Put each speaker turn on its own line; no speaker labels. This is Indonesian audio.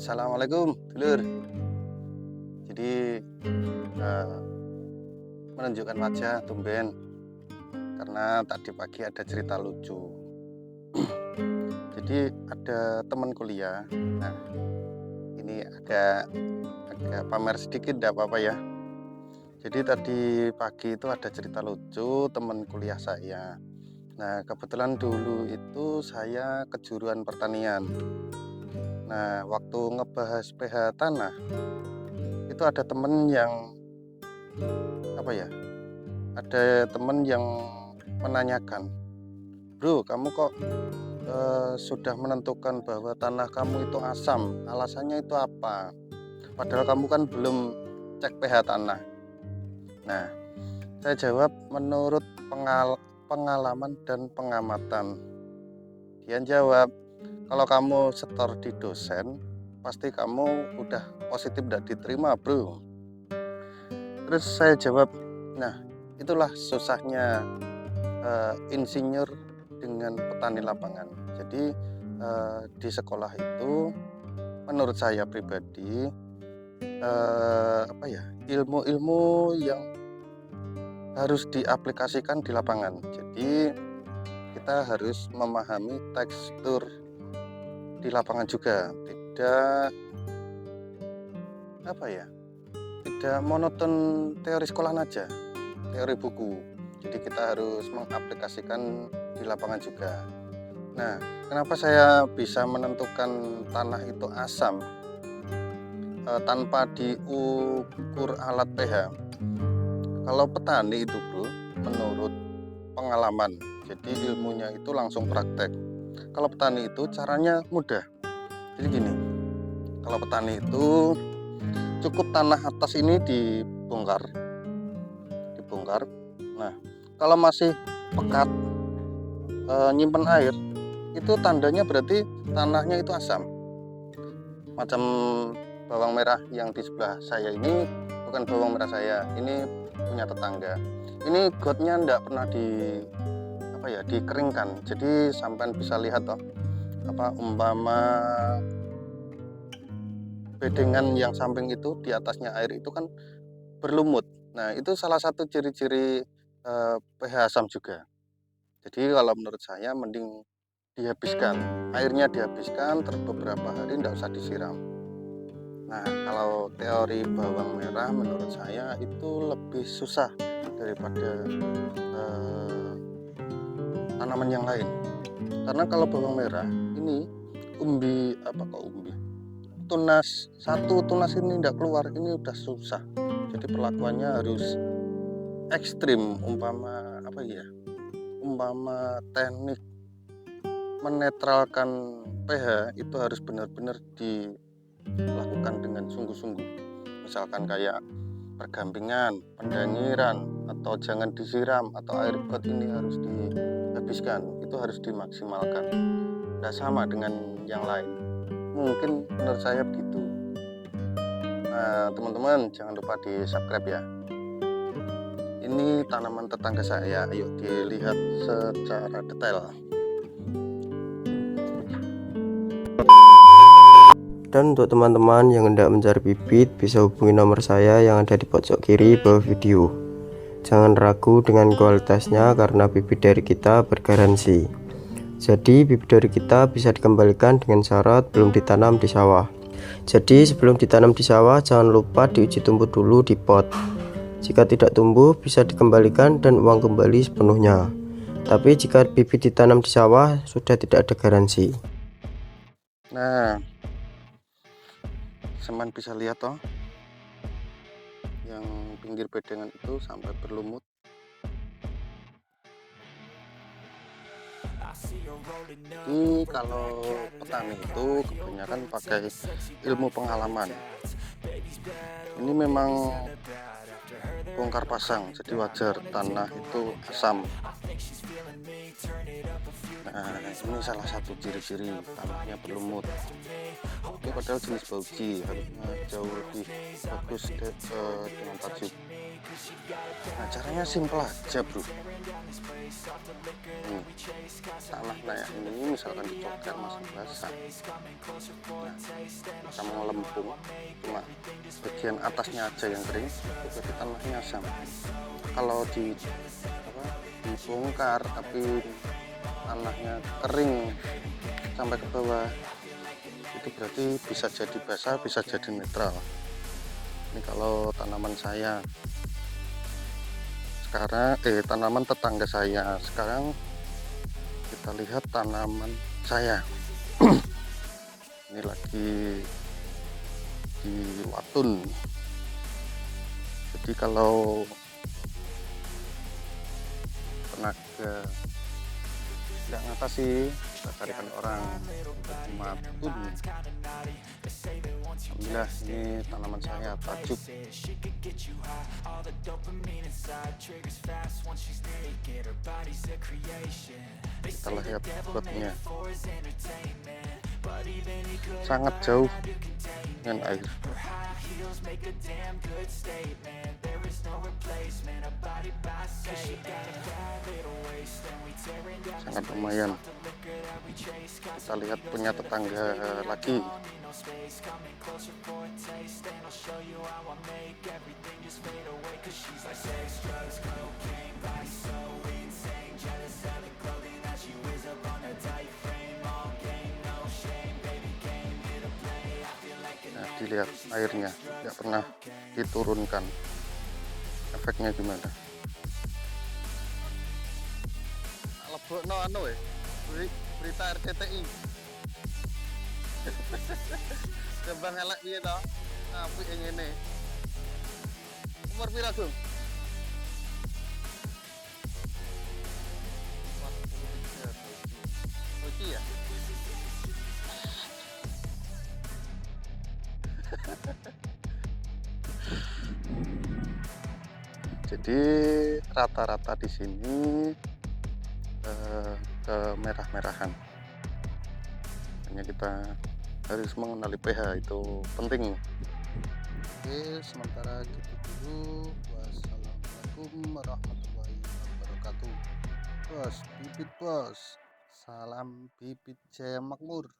Assalamualaikum, dulur. Jadi eh, menunjukkan wajah tumben karena tadi pagi ada cerita lucu. Jadi ada teman kuliah. Nah, ini agak pamer sedikit, tidak apa-apa ya. Jadi tadi pagi itu ada cerita lucu teman kuliah saya. Nah, kebetulan dulu itu saya kejuruan pertanian. Nah, waktu ngebahas pH tanah itu ada temen yang apa ya? Ada temen yang menanyakan, "Bro, kamu kok sudah menentukan bahwa tanah kamu itu asam? Alasannya itu apa? Padahal kamu kan belum cek pH tanah." Nah, saya jawab menurut pengalaman dan pengamatan. Dia jawab, "Kalau kamu setor di dosen, pasti kamu udah positif tidak diterima, bro." Terus saya jawab, "Nah, itulah susahnya insinyur dengan petani lapangan." Jadi di sekolah itu menurut saya pribadi ilmu-ilmu yang harus diaplikasikan di lapangan. Jadi kita harus memahami tekstur di lapangan juga, tidak monoton teori sekolah aja, teori buku. Jadi kita harus mengaplikasikan di lapangan juga. Nah, kenapa saya bisa menentukan tanah itu asam tanpa diukur alat pH? Kalau petani itu, bro, menurut pengalaman, jadi ilmunya itu langsung praktek. Kalau petani itu caranya mudah. Jadi gini, kalau petani itu cukup tanah atas ini dibongkar. Nah, kalau masih pekat nyimpen air, itu tandanya berarti tanahnya itu asam. Macam bawang merah yang di sebelah saya ini bukan bawang merah saya, ini punya tetangga. Ini gotnya enggak pernah dikeringkan. Jadi sampean bisa lihat toh, umpama bedengan yang samping itu di atasnya air itu kan berlumut. Nah, itu salah satu ciri-ciri pH asam juga. Jadi kalau menurut saya mending dihabiskan, airnya dihabiskan, terus beberapa hari tidak usah disiram. Nah, kalau teori bawang merah menurut saya itu lebih susah daripada tanaman yang lain. Karena kalau bawang merah ini tunas ini tidak keluar, ini udah susah. Jadi perlakuannya harus ekstrim, umpama teknik menetralkan pH itu harus benar-benar dilakukan dengan sungguh-sungguh. Misalkan kayak pergampingan, pendangiran, atau jangan disiram, atau air got ini harus dihabiskan, itu harus dimaksimalkan. Tidak sama dengan yang lain. Mungkin menurut saya begitu. Nah, teman-teman jangan lupa di subscribe ya. Ini tanaman tetangga saya, yuk dilihat secara detail.
Dan untuk teman-teman yang hendak mencari bibit, bisa hubungi nomor saya yang ada di pojok kiri bawah video. Jangan ragu dengan kualitasnya karena bibit dari kita bergaransi. Jadi bibit dari kita bisa dikembalikan dengan syarat belum ditanam di sawah. Jadi sebelum ditanam di sawah jangan lupa diuji tumbuh dulu di pot. Jika tidak tumbuh bisa dikembalikan dan uang kembali sepenuhnya. Tapi jika bibit ditanam di sawah sudah tidak ada garansi.
Nah, seman bisa lihat toh, yang pinggir bedengan itu sampai berlumut. Jadi kalau petani itu kebanyakan pakai ilmu pengalaman. Ini memang bongkar pasang, jadi wajar tanah itu asam. Nah, ini salah satu ciri-ciri tanahnya berlumut. Ini padahal jenis bauji harusnya jauh lebih bagus dengan tajuk. Nah, caranya simpel aja, bro. Tanah kayak ini misalkan dicokar masih basah, nah maka melempung, cuma bagian atasnya aja yang kering, itu berarti tanahnya asam. Kalau dibongkar tapi tanahnya kering sampai ke bawah, itu berarti bisa jadi basah, bisa jadi netral. Ini kalau tanaman saya sekarang, tanaman tetangga saya. Sekarang kita lihat tanaman saya. Ini lagi di watun. Jadi kalau tenaga nggak ngatasi, kita carikan orang untuk matun. Alhamdulillah, ini tanaman saya tajuk. Kita lihat potnya, sangat jauh dengan air. Sangat lumayan. Kita lihat punya tetangga lagi. Nah, dilihat airnya nggak pernah diturunkan. Efeknya gimana? Lebokno anu berita RCTI. Coba ngelak piye to? Apik ngene. Umur pira, Gung? 43 Boci ya? Jadi rata-rata di sini kemerah-merahan. Hanya kita harus mengenali pH, itu penting. Oke, sementara gitu dulu. Wassalamualaikum warahmatullahi wabarakatuh. Bos, bibit bos. Salam bibit Jaya Makmur.